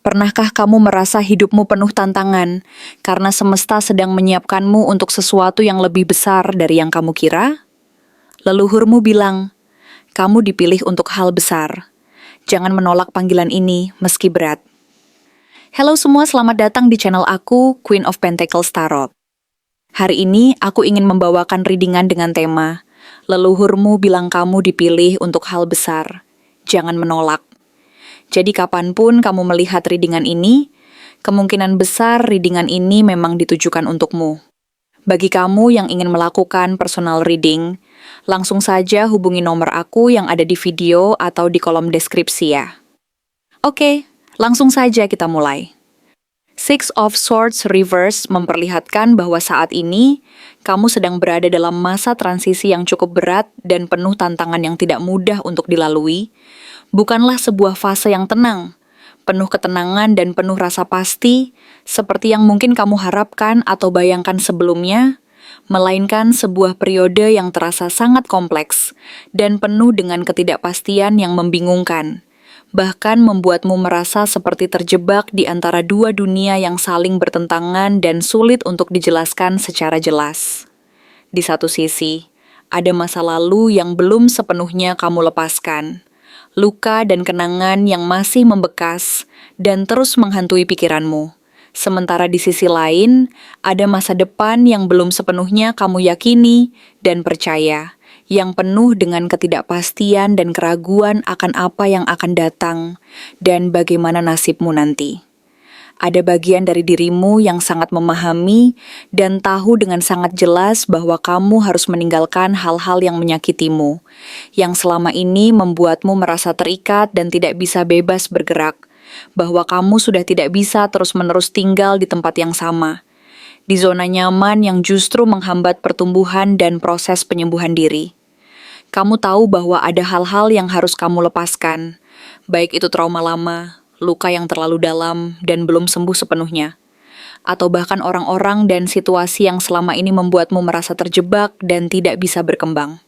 Pernahkah kamu merasa hidupmu penuh tantangan karena semesta sedang menyiapkanmu untuk sesuatu yang lebih besar dari yang kamu kira? Leluhurmu bilang, kamu dipilih untuk hal besar. Jangan menolak panggilan ini meski berat. Halo semua, selamat datang di channel aku, Queen of Pentacles Tarot. Hari ini aku ingin membawakan readingan dengan tema, Leluhurmu bilang kamu dipilih untuk hal besar. Jangan menolak. Jadi kapanpun kamu melihat readingan ini, kemungkinan besar readingan ini memang ditujukan untukmu. Bagi kamu yang ingin melakukan personal reading, langsung saja hubungi nomor aku yang ada di video atau di kolom deskripsi ya. Oke, langsung saja kita mulai. Six of Swords Reverse memperlihatkan bahwa saat ini kamu sedang berada dalam masa transisi yang cukup berat dan penuh tantangan yang tidak mudah untuk dilalui. Bukanlah sebuah fase yang tenang, penuh ketenangan dan penuh rasa pasti, seperti yang mungkin kamu harapkan atau bayangkan sebelumnya, melainkan sebuah periode yang terasa sangat kompleks dan penuh dengan ketidakpastian yang membingungkan, bahkan membuatmu merasa seperti terjebak di antara dua dunia yang saling bertentangan dan sulit untuk dijelaskan secara jelas. Di satu sisi, ada masa lalu yang belum sepenuhnya kamu lepaskan, luka dan kenangan yang masih membekas dan terus menghantui pikiranmu. Sementara di sisi lain, ada masa depan yang belum sepenuhnya kamu yakini dan percaya, yang penuh dengan ketidakpastian dan keraguan akan apa yang akan datang dan bagaimana nasibmu nanti. Ada bagian dari dirimu yang sangat memahami dan tahu dengan sangat jelas bahwa kamu harus meninggalkan hal-hal yang menyakitimu, yang selama ini membuatmu merasa terikat dan tidak bisa bebas bergerak, bahwa kamu sudah tidak bisa terus-menerus tinggal di tempat yang sama, di zona nyaman yang justru menghambat pertumbuhan dan proses penyembuhan diri. Kamu tahu bahwa ada hal-hal yang harus kamu lepaskan, baik itu trauma lama, luka yang terlalu dalam dan belum sembuh sepenuhnya, atau bahkan orang-orang dan situasi yang selama ini membuatmu merasa terjebak dan tidak bisa berkembang.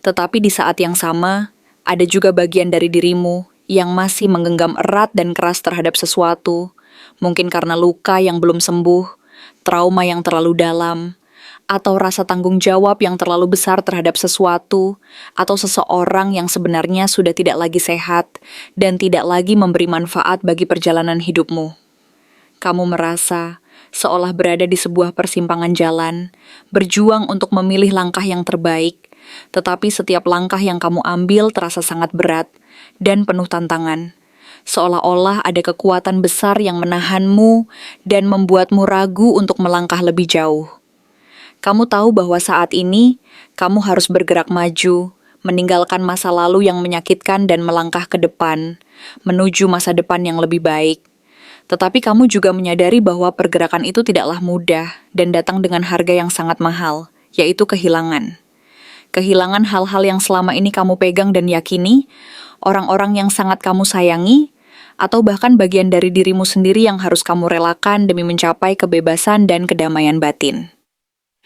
Tetapi di saat yang sama, ada juga bagian dari dirimu yang masih menggenggam erat dan keras terhadap sesuatu, mungkin karena luka yang belum sembuh, trauma yang terlalu dalam, atau rasa tanggung jawab yang terlalu besar terhadap sesuatu, atau seseorang yang sebenarnya sudah tidak lagi sehat dan tidak lagi memberi manfaat bagi perjalanan hidupmu. Kamu merasa seolah berada di sebuah persimpangan jalan, berjuang untuk memilih langkah yang terbaik, tetapi setiap langkah yang kamu ambil terasa sangat berat dan penuh tantangan. Seolah-olah ada kekuatan besar yang menahanmu dan membuatmu ragu untuk melangkah lebih jauh. Kamu tahu bahwa saat ini, kamu harus bergerak maju, meninggalkan masa lalu yang menyakitkan dan melangkah ke depan, menuju masa depan yang lebih baik. Tetapi kamu juga menyadari bahwa pergerakan itu tidaklah mudah dan datang dengan harga yang sangat mahal, yaitu kehilangan. Kehilangan hal-hal yang selama ini kamu pegang dan yakini, orang-orang yang sangat kamu sayangi, atau bahkan bagian dari dirimu sendiri yang harus kamu relakan demi mencapai kebebasan dan kedamaian batin.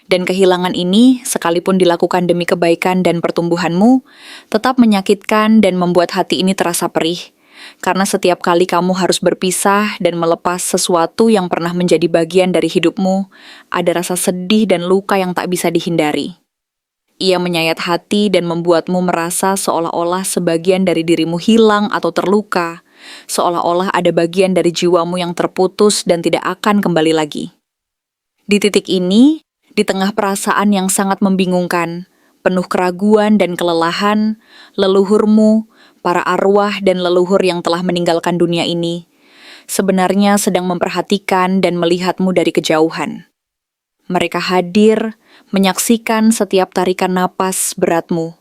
Dan kehilangan ini, sekalipun dilakukan demi kebaikan dan pertumbuhanmu, tetap menyakitkan dan membuat hati ini terasa perih. Karena setiap kali kamu harus berpisah dan melepas sesuatu yang pernah menjadi bagian dari hidupmu, ada rasa sedih dan luka yang tak bisa dihindari. Ia menyayat hati dan membuatmu merasa seolah-olah sebagian dari dirimu hilang atau terluka, seolah-olah ada bagian dari jiwamu yang terputus dan tidak akan kembali lagi. Di titik ini, di tengah perasaan yang sangat membingungkan, penuh keraguan dan kelelahan, leluhurmu, para arwah dan leluhur yang telah meninggalkan dunia ini, sebenarnya sedang memperhatikan dan melihatmu dari kejauhan. Mereka hadir, menyaksikan setiap tarikan napas beratmu,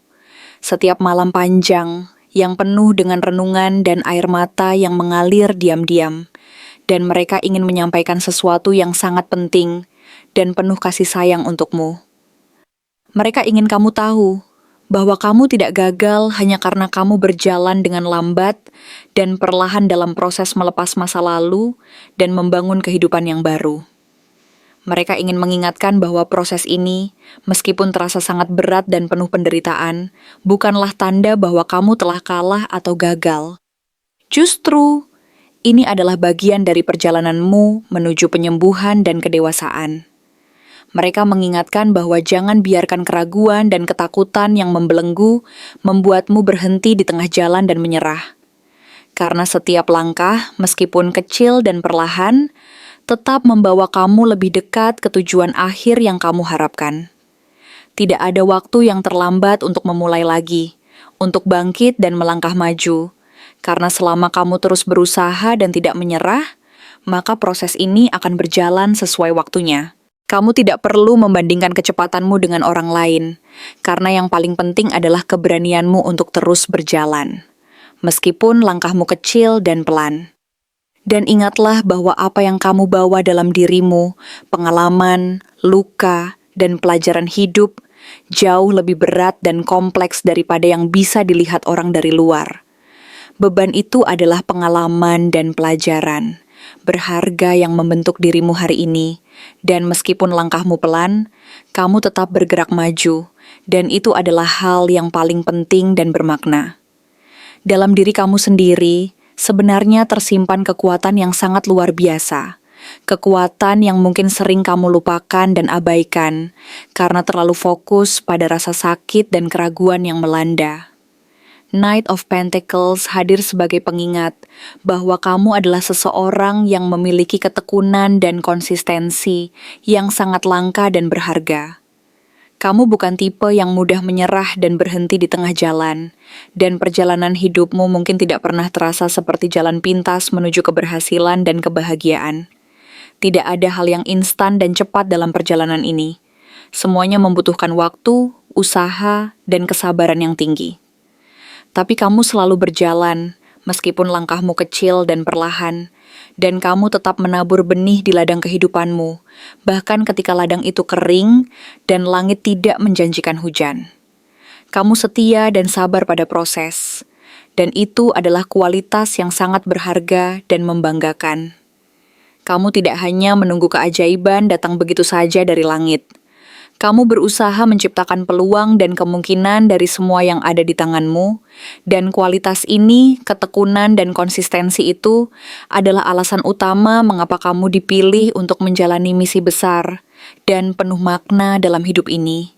setiap malam panjang yang penuh dengan renungan dan air mata yang mengalir diam-diam, dan mereka ingin menyampaikan sesuatu yang sangat penting dan penuh kasih sayang untukmu. Mereka ingin kamu tahu bahwa kamu tidak gagal hanya karena kamu berjalan dengan lambat dan perlahan dalam proses melepas masa lalu dan membangun kehidupan yang baru. Mereka ingin mengingatkan bahwa proses ini, meskipun terasa sangat berat dan penuh penderitaan, bukanlah tanda bahwa kamu telah kalah atau gagal. Justru, Ini adalah bagian dari perjalananmu menuju penyembuhan dan kedewasaan. Mereka mengingatkan bahwa jangan biarkan keraguan dan ketakutan yang membelenggu membuatmu berhenti di tengah jalan dan menyerah. Karena setiap langkah, meskipun kecil dan perlahan, tetap membawa kamu lebih dekat ke tujuan akhir yang kamu harapkan. Tidak ada waktu yang terlambat untuk memulai lagi, untuk bangkit dan melangkah maju. Karena selama kamu terus berusaha dan tidak menyerah, maka proses ini akan berjalan sesuai waktunya. Kamu tidak perlu membandingkan kecepatanmu dengan orang lain, karena yang paling penting adalah keberanianmu untuk terus berjalan, meskipun langkahmu kecil dan pelan. Dan ingatlah bahwa apa yang kamu bawa dalam dirimu, pengalaman, luka, dan pelajaran hidup, jauh lebih berat dan kompleks daripada yang bisa dilihat orang dari luar. Beban itu adalah pengalaman dan pelajaran berharga yang membentuk dirimu hari ini, dan meskipun langkahmu pelan, kamu tetap bergerak maju, dan itu adalah hal yang paling penting dan bermakna. Dalam diri kamu sendiri, sebenarnya tersimpan kekuatan yang sangat luar biasa, kekuatan yang mungkin sering kamu lupakan dan abaikan, karena terlalu fokus pada rasa sakit dan keraguan yang melanda. Knight of Pentacles hadir sebagai pengingat bahwa kamu adalah seseorang yang memiliki ketekunan dan konsistensi yang sangat langka dan berharga. Kamu bukan tipe yang mudah menyerah dan berhenti di tengah jalan, dan perjalanan hidupmu mungkin tidak pernah terasa seperti jalan pintas menuju keberhasilan dan kebahagiaan. Tidak ada hal yang instan dan cepat dalam perjalanan ini. Semuanya membutuhkan waktu, usaha, dan kesabaran yang tinggi. Tapi kamu selalu berjalan, meskipun langkahmu kecil dan perlahan, dan kamu tetap menabur benih di ladang kehidupanmu, bahkan ketika ladang itu kering dan langit tidak menjanjikan hujan. Kamu setia dan sabar pada proses, dan itu adalah kualitas yang sangat berharga dan membanggakan. Kamu tidak hanya menunggu keajaiban datang begitu saja dari langit. Kamu berusaha menciptakan peluang dan kemungkinan dari semua yang ada di tanganmu, dan kualitas ini, ketekunan dan konsistensi itu adalah alasan utama mengapa kamu dipilih untuk menjalani misi besar dan penuh makna dalam hidup ini.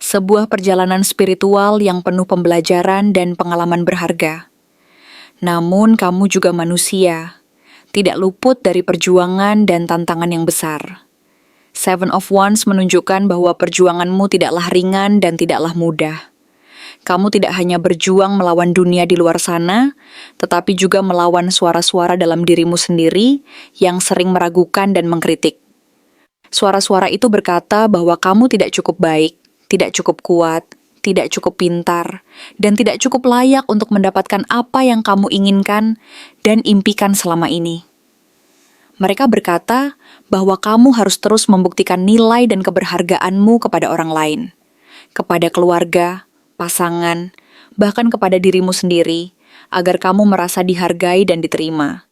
Sebuah perjalanan spiritual yang penuh pembelajaran dan pengalaman berharga. Namun kamu juga manusia, tidak luput dari perjuangan dan tantangan yang besar. Seven of Wands menunjukkan bahwa perjuanganmu tidaklah ringan dan tidaklah mudah. Kamu tidak hanya berjuang melawan dunia di luar sana, tetapi juga melawan suara-suara dalam dirimu sendiri yang sering meragukan dan mengkritik. Suara-suara itu berkata bahwa kamu tidak cukup baik, tidak cukup kuat, tidak cukup pintar, dan tidak cukup layak untuk mendapatkan apa yang kamu inginkan dan impikan selama ini. Mereka berkata bahwa kamu harus terus membuktikan nilai dan keberhargaanmu kepada orang lain, kepada keluarga, pasangan, bahkan kepada dirimu sendiri, agar kamu merasa dihargai dan diterima.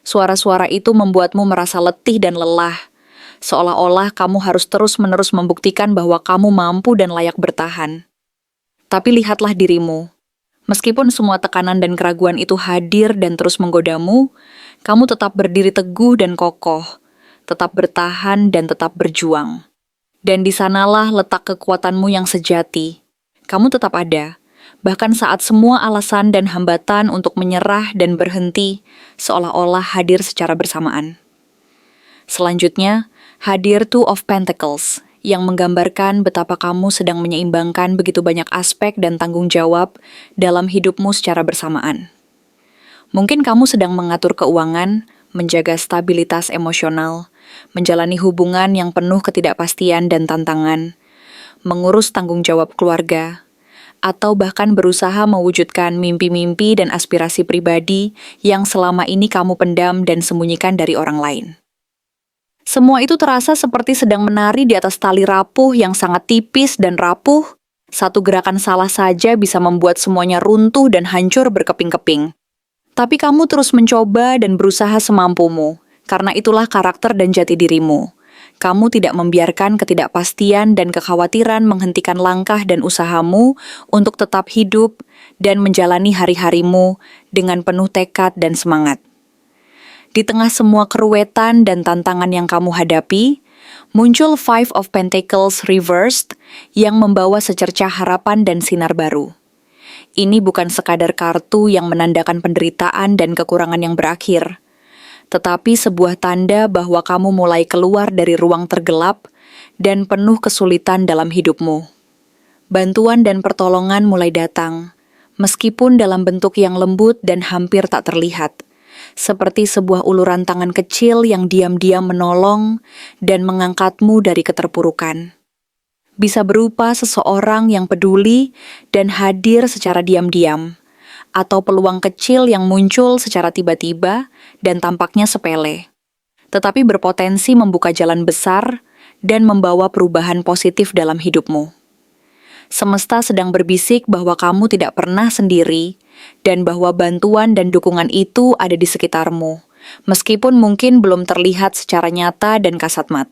Suara-suara itu membuatmu merasa letih dan lelah, seolah-olah kamu harus terus-menerus membuktikan bahwa kamu mampu dan layak bertahan. Tapi lihatlah dirimu. Meskipun semua tekanan dan keraguan itu hadir dan terus menggodamu, kamu tetap berdiri teguh dan kokoh, tetap bertahan dan tetap berjuang. Dan di sanalah letak kekuatanmu yang sejati. Kamu tetap ada, bahkan saat semua alasan dan hambatan untuk menyerah dan berhenti seolah-olah hadir secara bersamaan. Selanjutnya, hadir Two of Pentacles, yang menggambarkan betapa kamu sedang menyeimbangkan begitu banyak aspek dan tanggung jawab dalam hidupmu secara bersamaan. Mungkin kamu sedang mengatur keuangan, menjaga stabilitas emosional, menjalani hubungan yang penuh ketidakpastian dan tantangan, mengurus tanggung jawab keluarga, atau bahkan berusaha mewujudkan mimpi-mimpi dan aspirasi pribadi yang selama ini kamu pendam dan sembunyikan dari orang lain. Semua itu terasa seperti sedang menari di atas tali rapuh yang sangat tipis dan rapuh. Satu gerakan salah saja bisa membuat semuanya runtuh dan hancur berkeping-keping. Tapi kamu terus mencoba dan berusaha semampumu, karena itulah karakter dan jati dirimu. Kamu tidak membiarkan ketidakpastian dan kekhawatiran menghentikan langkah dan usahamu untuk tetap hidup dan menjalani hari-harimu dengan penuh tekad dan semangat. Di tengah semua keruwetan dan tantangan yang kamu hadapi, muncul Five of Pentacles reversed yang membawa secercah harapan dan sinar baru. Ini bukan sekadar kartu yang menandakan penderitaan dan kekurangan yang berakhir, tetapi sebuah tanda bahwa kamu mulai keluar dari ruang tergelap dan penuh kesulitan dalam hidupmu. Bantuan dan pertolongan mulai datang, meskipun dalam bentuk yang lembut dan hampir tak terlihat, seperti sebuah uluran tangan kecil yang diam-diam menolong dan mengangkatmu dari keterpurukan. Bisa berupa seseorang yang peduli dan hadir secara diam-diam, atau peluang kecil yang muncul secara tiba-tiba dan tampaknya sepele, tetapi berpotensi membuka jalan besar dan membawa perubahan positif dalam hidupmu. Semesta sedang berbisik bahwa kamu tidak pernah sendiri dan bahwa bantuan dan dukungan itu ada di sekitarmu, meskipun mungkin belum terlihat secara nyata dan kasat mata.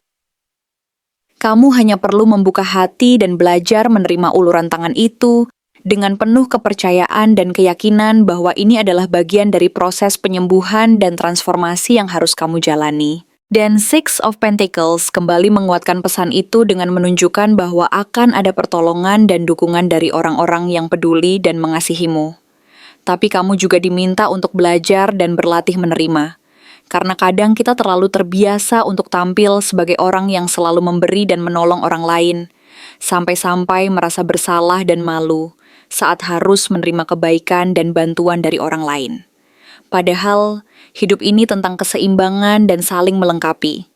Kamu hanya perlu membuka hati dan belajar menerima uluran tangan itu dengan penuh kepercayaan dan keyakinan bahwa ini adalah bagian dari proses penyembuhan dan transformasi yang harus kamu jalani. Dan Six of Pentacles kembali menguatkan pesan itu dengan menunjukkan bahwa akan ada pertolongan dan dukungan dari orang-orang yang peduli dan mengasihimu. Tapi kamu juga diminta untuk belajar dan berlatih menerima. Karena kadang kita terlalu terbiasa untuk tampil sebagai orang yang selalu memberi dan menolong orang lain, sampai-sampai merasa bersalah dan malu saat harus menerima kebaikan dan bantuan dari orang lain. Padahal, hidup ini tentang keseimbangan dan saling melengkapi.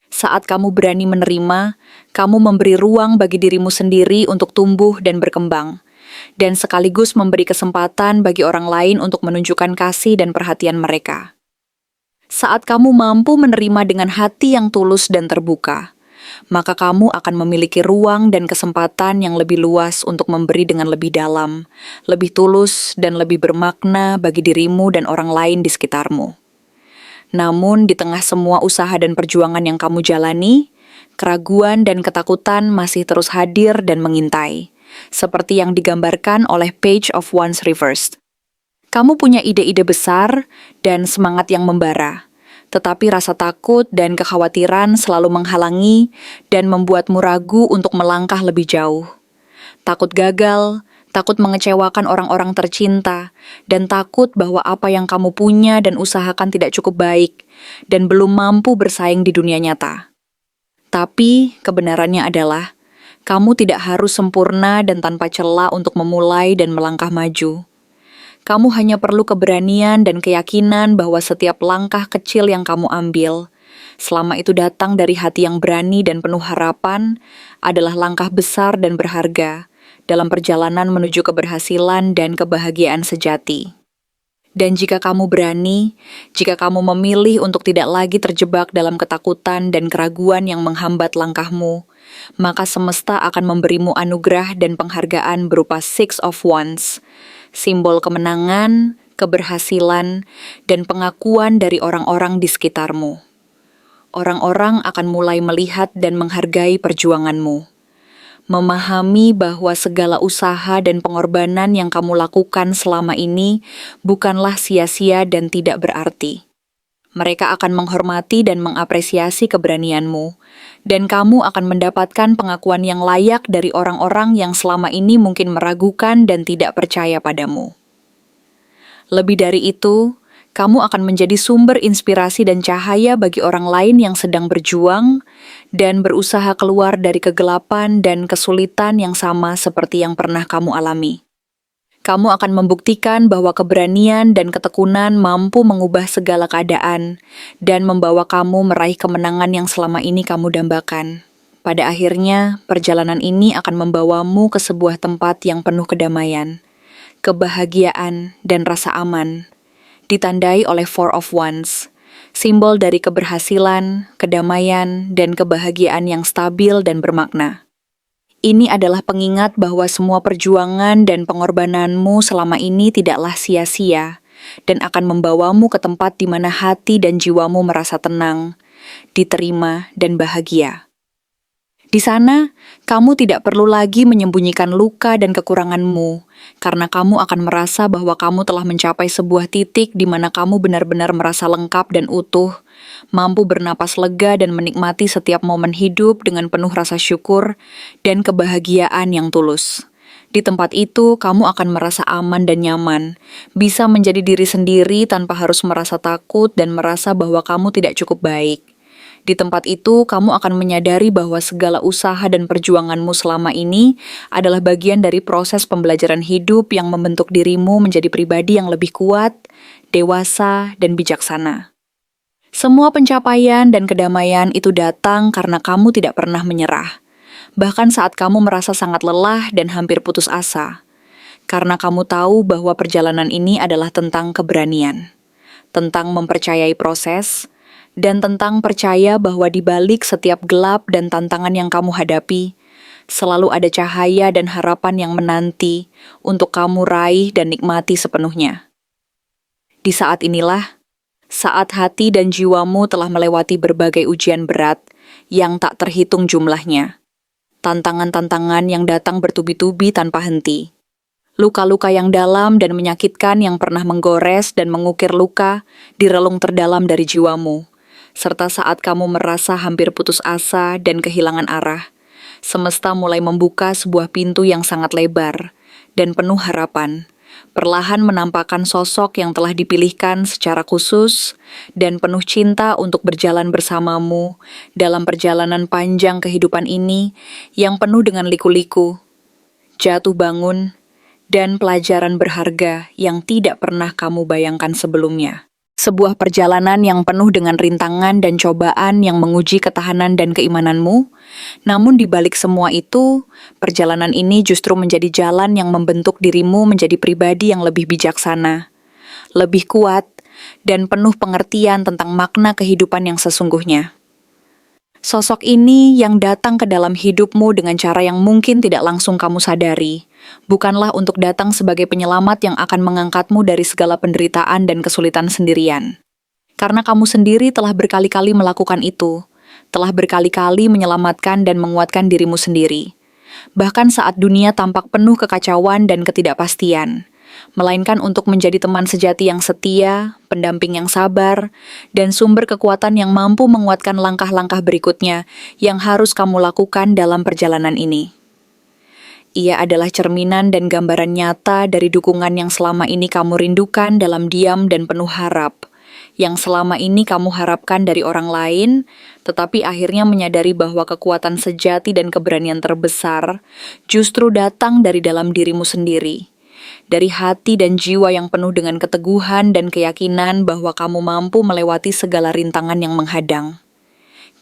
Saat kamu berani menerima, kamu memberi ruang bagi dirimu sendiri untuk tumbuh dan berkembang, dan sekaligus memberi kesempatan bagi orang lain untuk menunjukkan kasih dan perhatian mereka. Saat kamu mampu menerima dengan hati yang tulus dan terbuka, maka kamu akan memiliki ruang dan kesempatan yang lebih luas untuk memberi dengan lebih dalam, lebih tulus, dan lebih bermakna bagi dirimu dan orang lain di sekitarmu. Namun, di tengah semua usaha dan perjuangan yang kamu jalani, keraguan dan ketakutan masih terus hadir dan mengintai, seperti yang digambarkan oleh Page of Wands reversed. Kamu punya ide-ide besar dan semangat yang membara, tetapi rasa takut dan kekhawatiran selalu menghalangi dan membuatmu ragu untuk melangkah lebih jauh. Takut gagal, takut mengecewakan orang-orang tercinta, dan takut bahwa apa yang kamu punya dan usahakan tidak cukup baik dan belum mampu bersaing di dunia nyata. Tapi kebenarannya adalah, kamu tidak harus sempurna dan tanpa celah untuk memulai dan melangkah maju. Kamu hanya perlu keberanian dan keyakinan bahwa setiap langkah kecil yang kamu ambil, selama itu datang dari hati yang berani dan penuh harapan, adalah langkah besar dan berharga dalam perjalanan menuju keberhasilan dan kebahagiaan sejati. Dan jika kamu berani, jika kamu memilih untuk tidak lagi terjebak dalam ketakutan dan keraguan yang menghambat langkahmu, maka semesta akan memberimu anugerah dan penghargaan berupa Six of Wands, simbol kemenangan, keberhasilan, dan pengakuan dari orang-orang di sekitarmu. Orang-orang akan mulai melihat dan menghargai perjuanganmu, memahami bahwa segala usaha dan pengorbanan yang kamu lakukan selama ini bukanlah sia-sia dan tidak berarti. Mereka akan menghormati dan mengapresiasi keberanianmu, dan kamu akan mendapatkan pengakuan yang layak dari orang-orang yang selama ini mungkin meragukan dan tidak percaya padamu. Lebih dari itu, kamu akan menjadi sumber inspirasi dan cahaya bagi orang lain yang sedang berjuang dan berusaha keluar dari kegelapan dan kesulitan yang sama seperti yang pernah kamu alami. Kamu akan membuktikan bahwa keberanian dan ketekunan mampu mengubah segala keadaan dan membawa kamu meraih kemenangan yang selama ini kamu dambakan. Pada akhirnya, perjalanan ini akan membawamu ke sebuah tempat yang penuh kedamaian, kebahagiaan, dan rasa aman, ditandai oleh Four of Wands, simbol dari keberhasilan, kedamaian, dan kebahagiaan yang stabil dan bermakna. Ini adalah pengingat bahwa semua perjuangan dan pengorbananmu selama ini tidaklah sia-sia dan akan membawamu ke tempat di mana hati dan jiwamu merasa tenang, diterima, dan bahagia. Di sana, kamu tidak perlu lagi menyembunyikan luka dan kekuranganmu, karena kamu akan merasa bahwa kamu telah mencapai sebuah titik di mana kamu benar-benar merasa lengkap dan utuh, mampu bernapas lega dan menikmati setiap momen hidup dengan penuh rasa syukur dan kebahagiaan yang tulus. Di tempat itu, kamu akan merasa aman dan nyaman, bisa menjadi diri sendiri tanpa harus merasa takut dan merasa bahwa kamu tidak cukup baik. Di tempat itu, kamu akan menyadari bahwa segala usaha dan perjuanganmu selama ini adalah bagian dari proses pembelajaran hidup yang membentuk dirimu menjadi pribadi yang lebih kuat, dewasa, dan bijaksana. Semua pencapaian dan kedamaian itu datang karena kamu tidak pernah menyerah, bahkan saat kamu merasa sangat lelah dan hampir putus asa. Karena kamu tahu bahwa perjalanan ini adalah tentang keberanian, tentang mempercayai proses, dan tentang percaya bahwa di balik setiap gelap dan tantangan yang kamu hadapi, selalu ada cahaya dan harapan yang menanti untuk kamu raih dan nikmati sepenuhnya. Di saat inilah, saat hati dan jiwamu telah melewati berbagai ujian berat yang tak terhitung jumlahnya, tantangan-tantangan yang datang bertubi-tubi tanpa henti, luka-luka yang dalam dan menyakitkan yang pernah menggores dan mengukir luka di relung terdalam dari jiwamu, serta saat kamu merasa hampir putus asa dan kehilangan arah, semesta mulai membuka sebuah pintu yang sangat lebar dan penuh harapan, perlahan menampakkan sosok yang telah dipilihkan secara khusus dan penuh cinta untuk berjalan bersamamu dalam perjalanan panjang kehidupan ini yang penuh dengan liku-liku, jatuh bangun, dan pelajaran berharga yang tidak pernah kamu bayangkan sebelumnya. Sebuah perjalanan yang penuh dengan rintangan dan cobaan yang menguji ketahanan dan keimananmu, namun di balik semua itu, perjalanan ini justru menjadi jalan yang membentuk dirimu menjadi pribadi yang lebih bijaksana, lebih kuat, dan penuh pengertian tentang makna kehidupan yang sesungguhnya. Sosok ini yang datang ke dalam hidupmu dengan cara yang mungkin tidak langsung kamu sadari, bukanlah untuk datang sebagai penyelamat yang akan mengangkatmu dari segala penderitaan dan kesulitan sendirian. Karena kamu sendiri telah berkali-kali melakukan itu, telah berkali-kali menyelamatkan dan menguatkan dirimu sendiri. Bahkan saat dunia tampak penuh kekacauan dan ketidakpastian, melainkan untuk menjadi teman sejati yang setia, pendamping yang sabar, dan sumber kekuatan yang mampu menguatkan langkah-langkah berikutnya yang harus kamu lakukan dalam perjalanan ini. Ia adalah cerminan dan gambaran nyata dari dukungan yang selama ini kamu rindukan dalam diam dan penuh harap, yang selama ini kamu harapkan dari orang lain, tetapi akhirnya menyadari bahwa kekuatan sejati dan keberanian terbesar justru datang dari dalam dirimu sendiri. Dari hati dan jiwa yang penuh dengan keteguhan dan keyakinan bahwa kamu mampu melewati segala rintangan yang menghadang.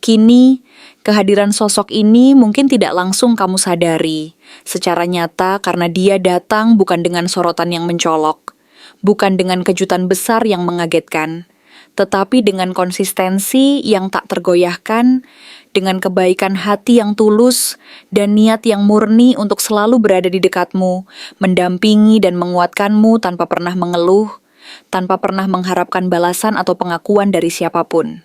Kini, kehadiran sosok ini mungkin tidak langsung kamu sadari secara nyata karena dia datang bukan dengan sorotan yang mencolok, bukan dengan kejutan besar yang mengagetkan, tetapi dengan konsistensi yang tak tergoyahkan, dengan kebaikan hati yang tulus, dan niat yang murni untuk selalu berada di dekatmu, mendampingi dan menguatkanmu tanpa pernah mengeluh, tanpa pernah mengharapkan balasan atau pengakuan dari siapapun.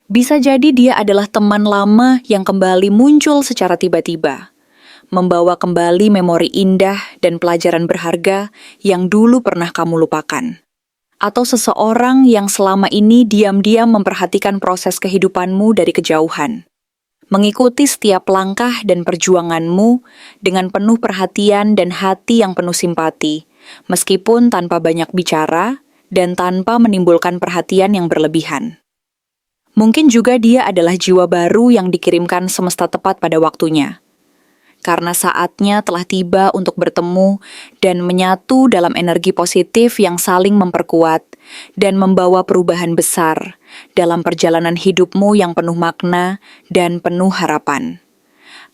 Bisa jadi dia adalah teman lama yang kembali muncul secara tiba-tiba, membawa kembali memori indah dan pelajaran berharga yang dulu pernah kamu lupakan. Atau seseorang yang selama ini diam-diam memperhatikan proses kehidupanmu dari kejauhan, mengikuti setiap langkah dan perjuanganmu dengan penuh perhatian dan hati yang penuh simpati, meskipun tanpa banyak bicara dan tanpa menimbulkan perhatian yang berlebihan. Mungkin juga dia adalah jiwa baru yang dikirimkan semesta tepat pada waktunya, karena saatnya telah tiba untuk bertemu dan menyatu dalam energi positif yang saling memperkuat dan membawa perubahan besar dalam perjalanan hidupmu yang penuh makna dan penuh harapan.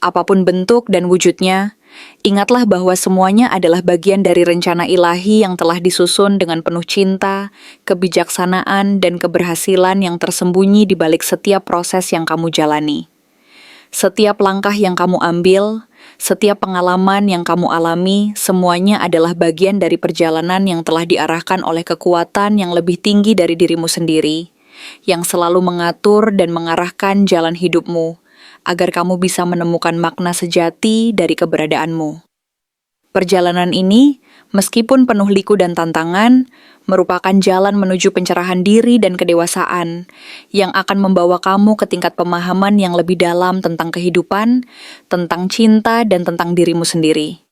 Apapun bentuk dan wujudnya, ingatlah bahwa semuanya adalah bagian dari rencana ilahi yang telah disusun dengan penuh cinta, kebijaksanaan, dan keberhasilan yang tersembunyi di balik setiap proses yang kamu jalani. Setiap langkah yang kamu ambil, setiap pengalaman yang kamu alami, semuanya adalah bagian dari perjalanan yang telah diarahkan oleh kekuatan yang lebih tinggi dari dirimu sendiri, yang selalu mengatur dan mengarahkan jalan hidupmu, agar kamu bisa menemukan makna sejati dari keberadaanmu. Perjalanan ini, meskipun penuh liku dan tantangan, merupakan jalan menuju pencerahan diri dan kedewasaan yang akan membawa kamu ke tingkat pemahaman yang lebih dalam tentang kehidupan, tentang cinta, dan tentang dirimu sendiri.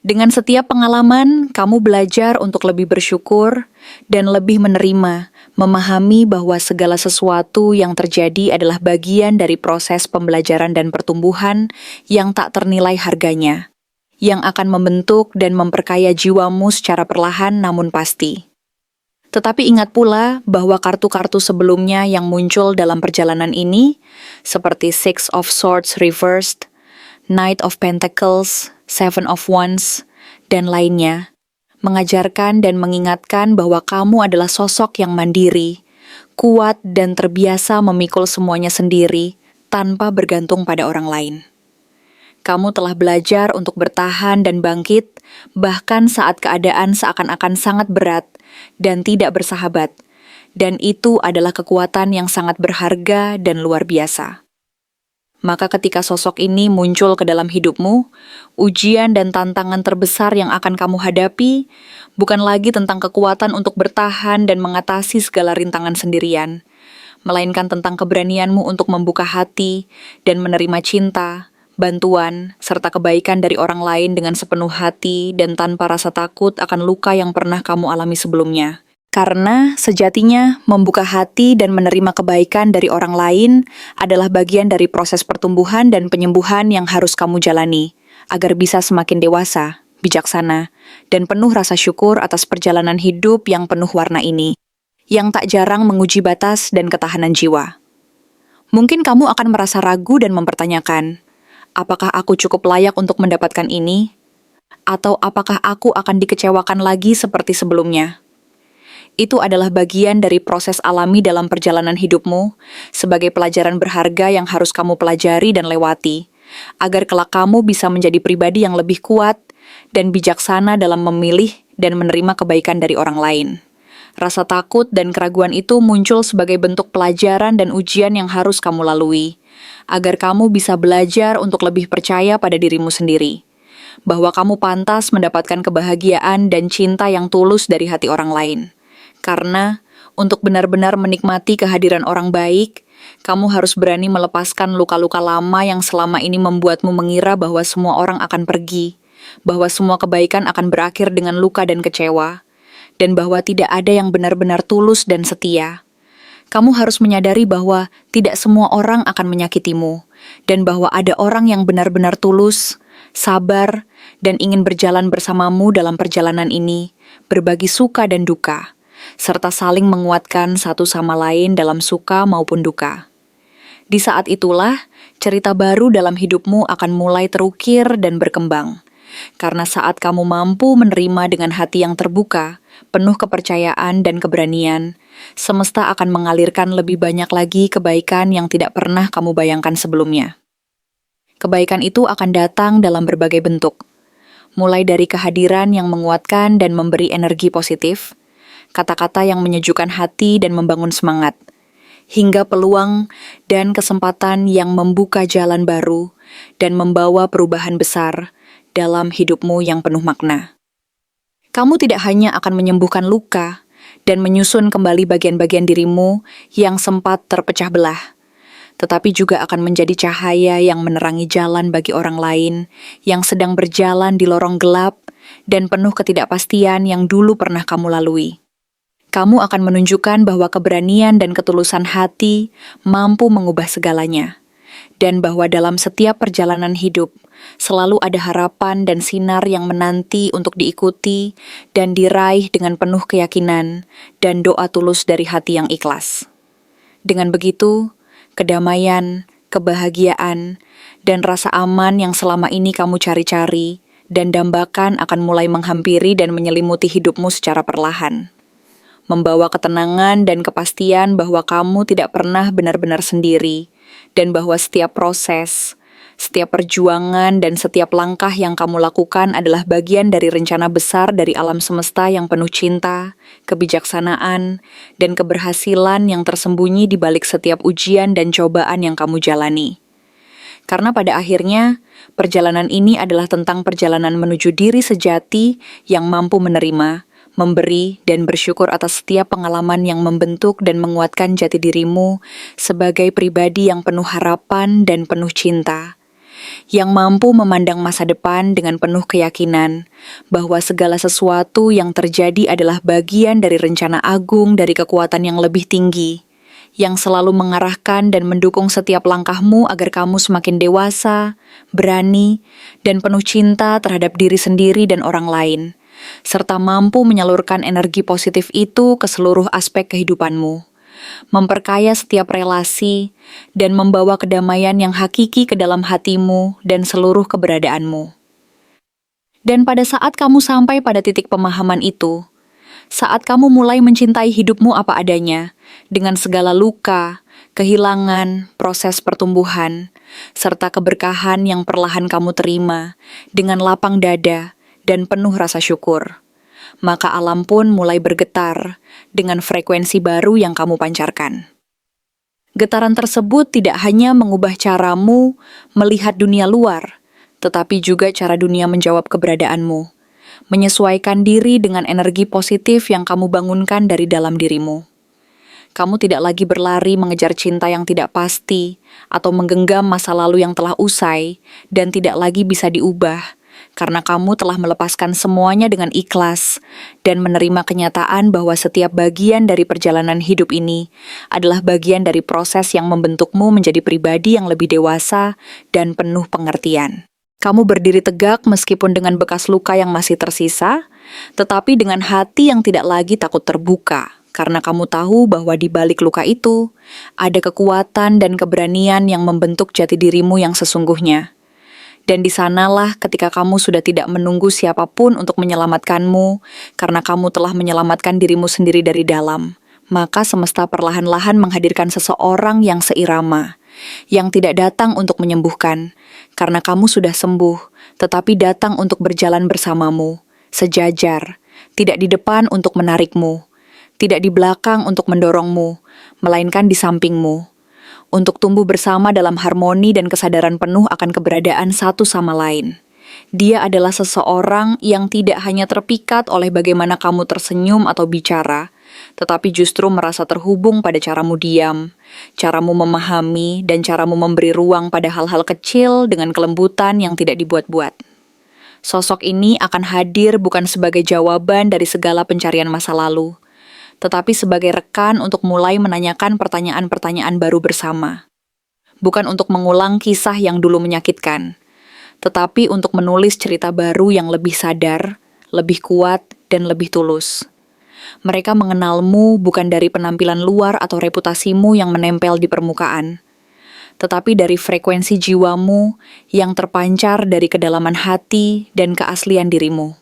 Dengan setiap pengalaman, kamu belajar untuk lebih bersyukur dan lebih menerima, memahami bahwa segala sesuatu yang terjadi adalah bagian dari proses pembelajaran dan pertumbuhan yang tak ternilai harganya, yang akan membentuk dan memperkaya jiwamu secara perlahan namun pasti. Tetapi ingat pula bahwa kartu-kartu sebelumnya yang muncul dalam perjalanan ini, seperti Six of Swords Reversed, Knight of Pentacles, Seven of Wands, dan lainnya, mengajarkan dan mengingatkan bahwa kamu adalah sosok yang mandiri, kuat dan terbiasa memikul semuanya sendiri tanpa bergantung pada orang lain. Kamu telah belajar untuk bertahan dan bangkit, bahkan saat keadaan seakan-akan sangat berat dan tidak bersahabat, dan itu adalah kekuatan yang sangat berharga dan luar biasa. Maka ketika sosok ini muncul ke dalam hidupmu, ujian dan tantangan terbesar yang akan kamu hadapi bukan lagi tentang kekuatan untuk bertahan dan mengatasi segala rintangan sendirian, melainkan tentang keberanianmu untuk membuka hati dan menerima cinta, bantuan, serta kebaikan dari orang lain dengan sepenuh hati dan tanpa rasa takut akan luka yang pernah kamu alami sebelumnya. Karena sejatinya membuka hati dan menerima kebaikan dari orang lain adalah bagian dari proses pertumbuhan dan penyembuhan yang harus kamu jalani, agar bisa semakin dewasa, bijaksana, dan penuh rasa syukur atas perjalanan hidup yang penuh warna ini, yang tak jarang menguji batas dan ketahanan jiwa. Mungkin kamu akan merasa ragu dan mempertanyakan, apakah aku cukup layak untuk mendapatkan ini? Atau apakah aku akan dikecewakan lagi seperti sebelumnya? Itu adalah bagian dari proses alami dalam perjalanan hidupmu, sebagai pelajaran berharga yang harus kamu pelajari dan lewati, agar kelak kamu bisa menjadi pribadi yang lebih kuat dan bijaksana dalam memilih dan menerima kebaikan dari orang lain. Rasa takut dan keraguan itu muncul sebagai bentuk pelajaran dan ujian yang harus kamu lalui, agar kamu bisa belajar untuk lebih percaya pada dirimu sendiri, bahwa kamu pantas mendapatkan kebahagiaan dan cinta yang tulus dari hati orang lain. Karena untuk benar-benar menikmati kehadiran orang baik, kamu harus berani melepaskan luka-luka lama yang selama ini membuatmu mengira bahwa semua orang akan pergi, bahwa semua kebaikan akan berakhir dengan luka dan kecewa, dan bahwa tidak ada yang benar-benar tulus dan setia. Kamu harus menyadari bahwa tidak semua orang akan menyakitimu, dan bahwa ada orang yang benar-benar tulus, sabar, dan ingin berjalan bersamamu dalam perjalanan ini, berbagi suka dan duka, serta saling menguatkan satu sama lain dalam suka maupun duka. Di saat itulah, cerita baru dalam hidupmu akan mulai terukir dan berkembang. Karena saat kamu mampu menerima dengan hati yang terbuka, penuh kepercayaan dan keberanian, semesta akan mengalirkan lebih banyak lagi kebaikan yang tidak pernah kamu bayangkan sebelumnya. Kebaikan itu akan datang dalam berbagai bentuk, mulai dari kehadiran yang menguatkan dan memberi energi positif, kata-kata yang menyejukkan hati dan membangun semangat, hingga peluang dan kesempatan yang membuka jalan baru dan membawa perubahan besar dalam hidupmu yang penuh makna. Kamu tidak hanya akan menyembuhkan luka dan menyusun kembali bagian-bagian dirimu yang sempat terpecah belah, tetapi juga akan menjadi cahaya yang menerangi jalan bagi orang lain yang sedang berjalan di lorong gelap dan penuh ketidakpastian yang dulu pernah kamu lalui. Kamu akan menunjukkan bahwa keberanian dan ketulusan hati mampu mengubah segalanya, dan bahwa dalam setiap perjalanan hidup selalu ada harapan dan sinar yang menanti untuk diikuti dan diraih dengan penuh keyakinan dan doa tulus dari hati yang ikhlas. Dengan begitu, kedamaian, kebahagiaan, dan rasa aman yang selama ini kamu cari-cari dan dambakan akan mulai menghampiri dan menyelimuti hidupmu secara perlahan, membawa ketenangan dan kepastian bahwa kamu tidak pernah benar-benar sendiri, dan bahwa setiap proses, setiap perjuangan, dan setiap langkah yang kamu lakukan adalah bagian dari rencana besar dari alam semesta yang penuh cinta, kebijaksanaan, dan keberhasilan yang tersembunyi di balik setiap ujian dan cobaan yang kamu jalani. Karena pada akhirnya, perjalanan ini adalah tentang perjalanan menuju diri sejati yang mampu menerima, memberi, dan bersyukur atas setiap pengalaman yang membentuk dan menguatkan jati dirimu sebagai pribadi yang penuh harapan dan penuh cinta, yang mampu memandang masa depan dengan penuh keyakinan bahwa segala sesuatu yang terjadi adalah bagian dari rencana agung dari kekuatan yang lebih tinggi, yang selalu mengarahkan dan mendukung setiap langkahmu agar kamu semakin dewasa, berani, dan penuh cinta terhadap diri sendiri dan orang lain, serta mampu menyalurkan energi positif itu ke seluruh aspek kehidupanmu, memperkaya setiap relasi, dan membawa kedamaian yang hakiki ke dalam hatimu dan seluruh keberadaanmu. Dan pada saat kamu sampai pada titik pemahaman itu, saat kamu mulai mencintai hidupmu apa adanya, dengan segala luka, kehilangan, proses pertumbuhan, serta keberkahan yang perlahan kamu terima, dengan lapang dada dan penuh rasa syukur, maka alam pun mulai bergetar dengan frekuensi baru yang kamu pancarkan. Getaran tersebut tidak hanya mengubah caramu melihat dunia luar, tetapi juga cara dunia menjawab keberadaanmu, menyesuaikan diri dengan energi positif yang kamu bangunkan dari dalam dirimu. Kamu tidak lagi berlari mengejar cinta yang tidak pasti atau menggenggam masa lalu yang telah usai dan tidak lagi bisa diubah, karena kamu telah melepaskan semuanya dengan ikhlas dan menerima kenyataan bahwa setiap bagian dari perjalanan hidup ini adalah bagian dari proses yang membentukmu menjadi pribadi yang lebih dewasa dan penuh pengertian. Kamu berdiri tegak meskipun dengan bekas luka yang masih tersisa, tetapi dengan hati yang tidak lagi takut terbuka, karena kamu tahu bahwa di balik luka itu ada kekuatan dan keberanian yang membentuk jati dirimu yang sesungguhnya. Dan di sanalah ketika kamu sudah tidak menunggu siapapun untuk menyelamatkanmu, karena kamu telah menyelamatkan dirimu sendiri dari dalam, maka semesta perlahan-lahan menghadirkan seseorang yang seirama, yang tidak datang untuk menyembuhkan, karena kamu sudah sembuh, tetapi datang untuk berjalan bersamamu, sejajar, tidak di depan untuk menarikmu, tidak di belakang untuk mendorongmu, melainkan di sampingmu, untuk tumbuh bersama dalam harmoni dan kesadaran penuh akan keberadaan satu sama lain. Dia adalah seseorang yang tidak hanya terpikat oleh bagaimana kamu tersenyum atau bicara, tetapi justru merasa terhubung pada caramu diam, caramu memahami, dan caramu memberi ruang pada hal-hal kecil dengan kelembutan yang tidak dibuat-buat. Sosok ini akan hadir bukan sebagai jawaban dari segala pencarian masa lalu, tetapi sebagai rekan untuk mulai menanyakan pertanyaan-pertanyaan baru bersama. Bukan untuk mengulang kisah yang dulu menyakitkan, tetapi untuk menulis cerita baru yang lebih sadar, lebih kuat, dan lebih tulus. Mereka mengenalmu bukan dari penampilan luar atau reputasimu yang menempel di permukaan, tetapi dari frekuensi jiwamu yang terpancar dari kedalaman hati dan keaslian dirimu.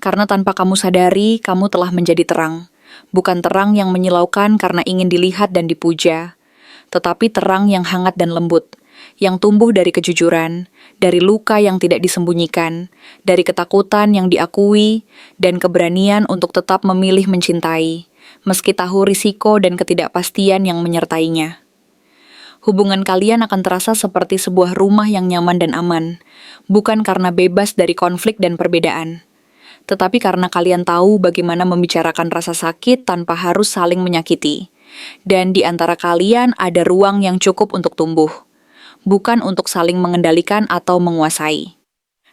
Karena tanpa kamu sadari, kamu telah menjadi terang. Bukan terang yang menyilaukan karena ingin dilihat dan dipuja, tetapi terang yang hangat dan lembut, yang tumbuh dari kejujuran, dari luka yang tidak disembunyikan, dari ketakutan yang diakui, dan keberanian untuk tetap memilih mencintai, meski tahu risiko dan ketidakpastian yang menyertainya. Hubungan kalian akan terasa seperti sebuah rumah yang nyaman dan aman, bukan karena bebas dari konflik dan perbedaan, tetapi karena kalian tahu bagaimana membicarakan rasa sakit tanpa harus saling menyakiti. Dan di antara kalian ada ruang yang cukup untuk tumbuh, bukan untuk saling mengendalikan atau menguasai.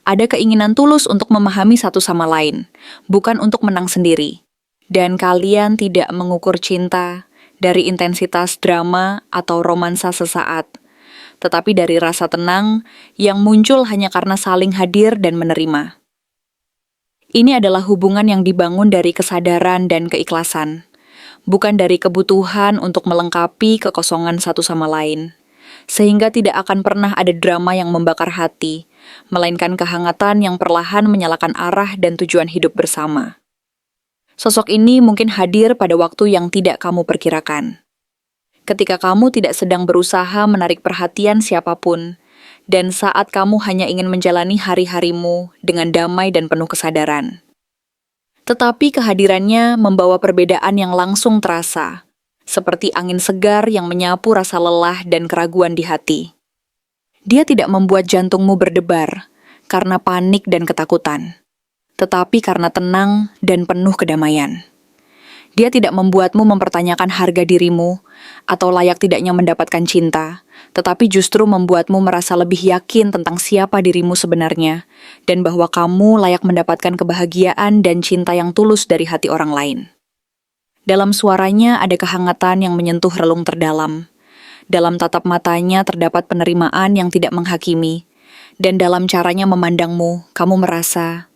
Ada keinginan tulus untuk memahami satu sama lain, bukan untuk menang sendiri. Dan kalian tidak mengukur cinta dari intensitas drama atau romansa sesaat, tetapi dari rasa tenang yang muncul hanya karena saling hadir dan menerima. Ini adalah hubungan yang dibangun dari kesadaran dan keikhlasan, bukan dari kebutuhan untuk melengkapi kekosongan satu sama lain, sehingga tidak akan pernah ada drama yang membakar hati, melainkan kehangatan yang perlahan menyalakan arah dan tujuan hidup bersama. Sosok ini mungkin hadir pada waktu yang tidak kamu perkirakan. Ketika kamu tidak sedang berusaha menarik perhatian siapapun, dan saat kamu hanya ingin menjalani hari-harimu dengan damai dan penuh kesadaran. Tetapi kehadirannya membawa perbedaan yang langsung terasa, seperti angin segar yang menyapu rasa lelah dan keraguan di hati. Dia tidak membuat jantungmu berdebar karena panik dan ketakutan, tetapi karena tenang dan penuh kedamaian. Dia tidak membuatmu mempertanyakan harga dirimu atau layak tidaknya mendapatkan cinta, tetapi justru membuatmu merasa lebih yakin tentang siapa dirimu sebenarnya dan bahwa kamu layak mendapatkan kebahagiaan dan cinta yang tulus dari hati orang lain. Dalam suaranya ada kehangatan yang menyentuh relung terdalam. Dalam tatap matanya terdapat penerimaan yang tidak menghakimi, dan dalam caranya memandangmu, kamu merasa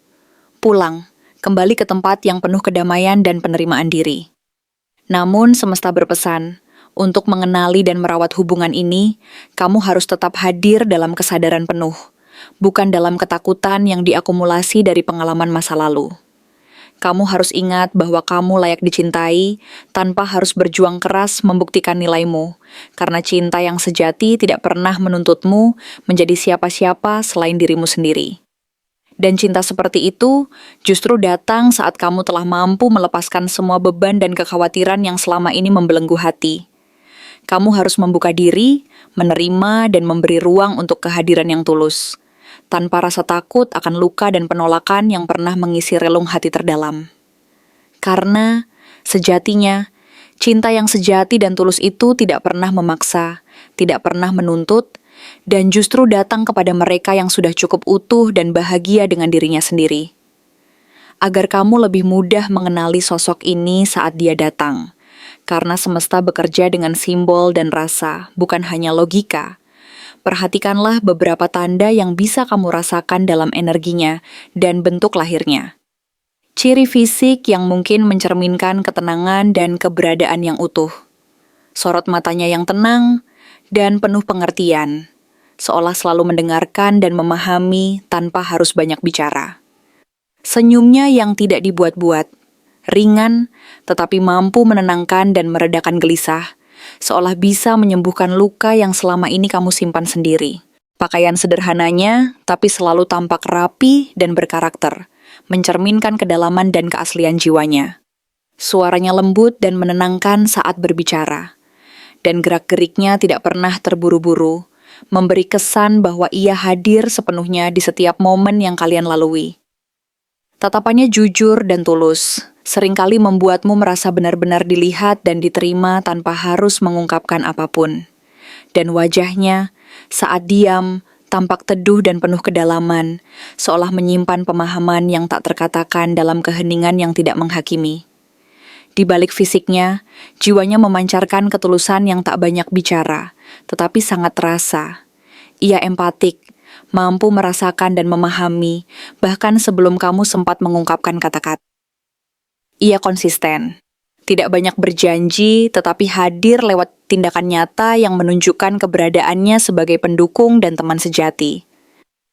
pulang, kembali ke tempat yang penuh kedamaian dan penerimaan diri. Namun semesta berpesan, untuk mengenali dan merawat hubungan ini, kamu harus tetap hadir dalam kesadaran penuh, bukan dalam ketakutan yang diakumulasi dari pengalaman masa lalu. Kamu harus ingat bahwa kamu layak dicintai tanpa harus berjuang keras membuktikan nilaimu, karena cinta yang sejati tidak pernah menuntutmu menjadi siapa-siapa selain dirimu sendiri. Dan cinta seperti itu justru datang saat kamu telah mampu melepaskan semua beban dan kekhawatiran yang selama ini membelenggu hati. Kamu harus membuka diri, menerima dan memberi ruang untuk kehadiran yang tulus, tanpa rasa takut akan luka dan penolakan yang pernah mengisi relung hati terdalam. Karena, sejatinya, cinta yang sejati dan tulus itu tidak pernah memaksa, tidak pernah menuntut, dan justru datang kepada mereka yang sudah cukup utuh dan bahagia dengan dirinya sendiri. Agar kamu lebih mudah mengenali sosok ini saat dia datang, karena semesta bekerja dengan simbol dan rasa, bukan hanya logika. Perhatikanlah beberapa tanda yang bisa kamu rasakan dalam energinya dan bentuk lahirnya. Ciri fisik yang mungkin mencerminkan ketenangan dan keberadaan yang utuh. Sorot matanya yang tenang dan penuh pengertian, seolah selalu mendengarkan dan memahami tanpa harus banyak bicara. Senyumnya yang tidak dibuat-buat, ringan tetapi mampu menenangkan dan meredakan gelisah, seolah bisa menyembuhkan luka yang selama ini kamu simpan sendiri. Pakaian sederhananya, tapi selalu tampak rapi dan berkarakter, mencerminkan kedalaman dan keaslian jiwanya. Suaranya lembut dan menenangkan saat berbicara, dan gerak-geriknya tidak pernah terburu-buru, memberi kesan bahwa ia hadir sepenuhnya di setiap momen yang kalian lalui. Tatapannya jujur dan tulus, seringkali membuatmu merasa benar-benar dilihat dan diterima tanpa harus mengungkapkan apapun. Dan wajahnya, saat diam, tampak teduh dan penuh kedalaman, seolah menyimpan pemahaman yang tak terkatakan dalam keheningan yang tidak menghakimi. Di balik fisiknya, jiwanya memancarkan ketulusan yang tak banyak bicara, tetapi sangat terasa. Ia empatik, mampu merasakan dan memahami, bahkan sebelum kamu sempat mengungkapkan kata-kata. Ia konsisten, tidak banyak berjanji, tetapi hadir lewat tindakan nyata yang menunjukkan keberadaannya sebagai pendukung dan teman sejati.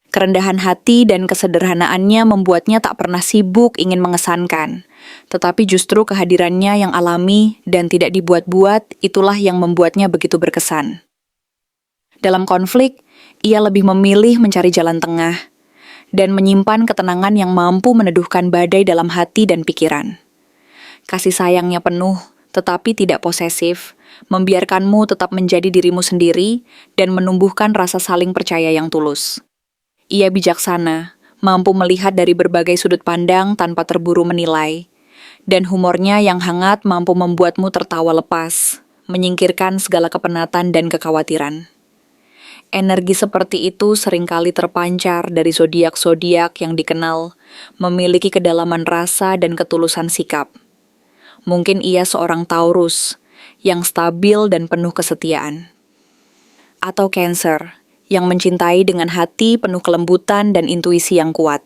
Kerendahan hati dan kesederhanaannya membuatnya tak pernah sibuk ingin mengesankan, tetapi justru kehadirannya yang alami dan tidak dibuat-buat itulah yang membuatnya begitu berkesan. Dalam konflik, ia lebih memilih mencari jalan tengah dan menyimpan ketenangan yang mampu meneduhkan badai dalam hati dan pikiran. Kasih sayangnya penuh, tetapi tidak posesif, membiarkanmu tetap menjadi dirimu sendiri dan menumbuhkan rasa saling percaya yang tulus. Ia bijaksana, mampu melihat dari berbagai sudut pandang tanpa terburu menilai, dan humornya yang hangat mampu membuatmu tertawa lepas, menyingkirkan segala kepenatan dan kekhawatiran. Energi seperti itu seringkali terpancar dari zodiak-zodiak yang dikenal, memiliki kedalaman rasa dan ketulusan sikap. Mungkin ia seorang Taurus, yang stabil dan penuh kesetiaan. Atau Cancer, yang mencintai dengan hati penuh kelembutan dan intuisi yang kuat.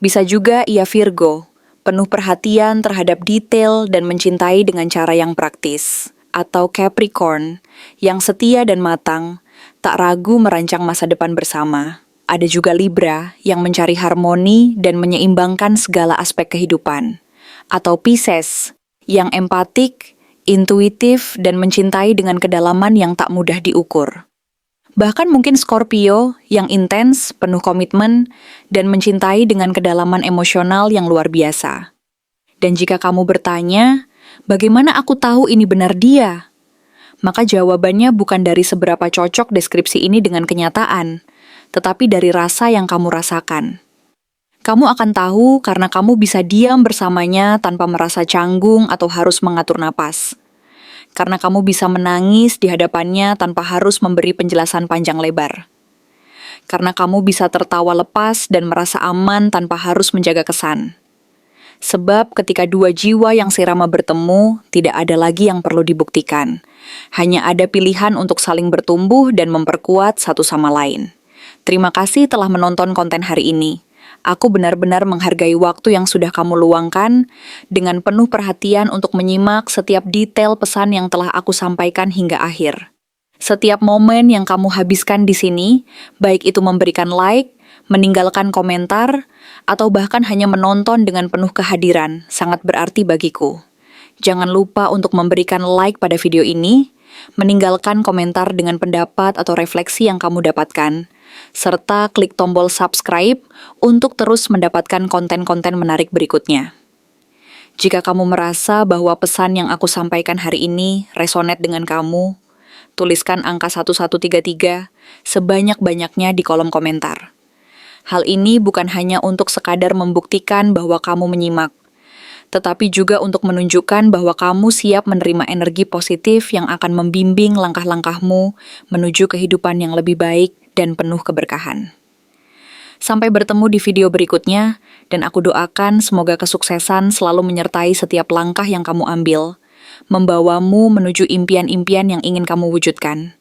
Bisa juga ia Virgo, penuh perhatian terhadap detail dan mencintai dengan cara yang praktis. Atau Capricorn, yang setia dan matang, tak ragu merancang masa depan bersama. Ada juga Libra, yang mencari harmoni dan menyeimbangkan segala aspek kehidupan. Atau Pisces, yang empatik, intuitif, dan mencintai dengan kedalaman yang tak mudah diukur. Bahkan mungkin Scorpio yang intens, penuh komitmen, dan mencintai dengan kedalaman emosional yang luar biasa. Dan jika kamu bertanya, bagaimana aku tahu ini benar dia? Maka jawabannya bukan dari seberapa cocok deskripsi ini dengan kenyataan, tetapi dari rasa yang kamu rasakan. Kamu akan tahu karena kamu bisa diam bersamanya tanpa merasa canggung atau harus mengatur napas. Karena kamu bisa menangis di hadapannya tanpa harus memberi penjelasan panjang lebar. Karena kamu bisa tertawa lepas dan merasa aman tanpa harus menjaga kesan. Sebab ketika dua jiwa yang serama bertemu, tidak ada lagi yang perlu dibuktikan. Hanya ada pilihan untuk saling bertumbuh dan memperkuat satu sama lain. Terima kasih telah menonton konten hari ini. Aku benar-benar menghargai waktu yang sudah kamu luangkan dengan penuh perhatian untuk menyimak setiap detail pesan yang telah aku sampaikan hingga akhir. Setiap momen yang kamu habiskan di sini, baik itu memberikan like, meninggalkan komentar, atau bahkan hanya menonton dengan penuh kehadiran, sangat berarti bagiku. Jangan lupa untuk memberikan like pada video ini, meninggalkan komentar dengan pendapat atau refleksi yang kamu dapatkan, serta klik tombol subscribe untuk terus mendapatkan konten-konten menarik berikutnya. Jika kamu merasa bahwa pesan yang aku sampaikan hari ini resonate dengan kamu, tuliskan angka 1133 sebanyak-banyaknya di kolom komentar. Hal ini bukan hanya untuk sekadar membuktikan bahwa kamu menyimak, tetapi juga untuk menunjukkan bahwa kamu siap menerima energi positif yang akan membimbing langkah-langkahmu menuju kehidupan yang lebih baik dan penuh keberkahan. Sampai bertemu di video berikutnya, dan aku doakan semoga kesuksesan selalu menyertai setiap langkah yang kamu ambil, membawamu menuju impian-impian yang ingin kamu wujudkan.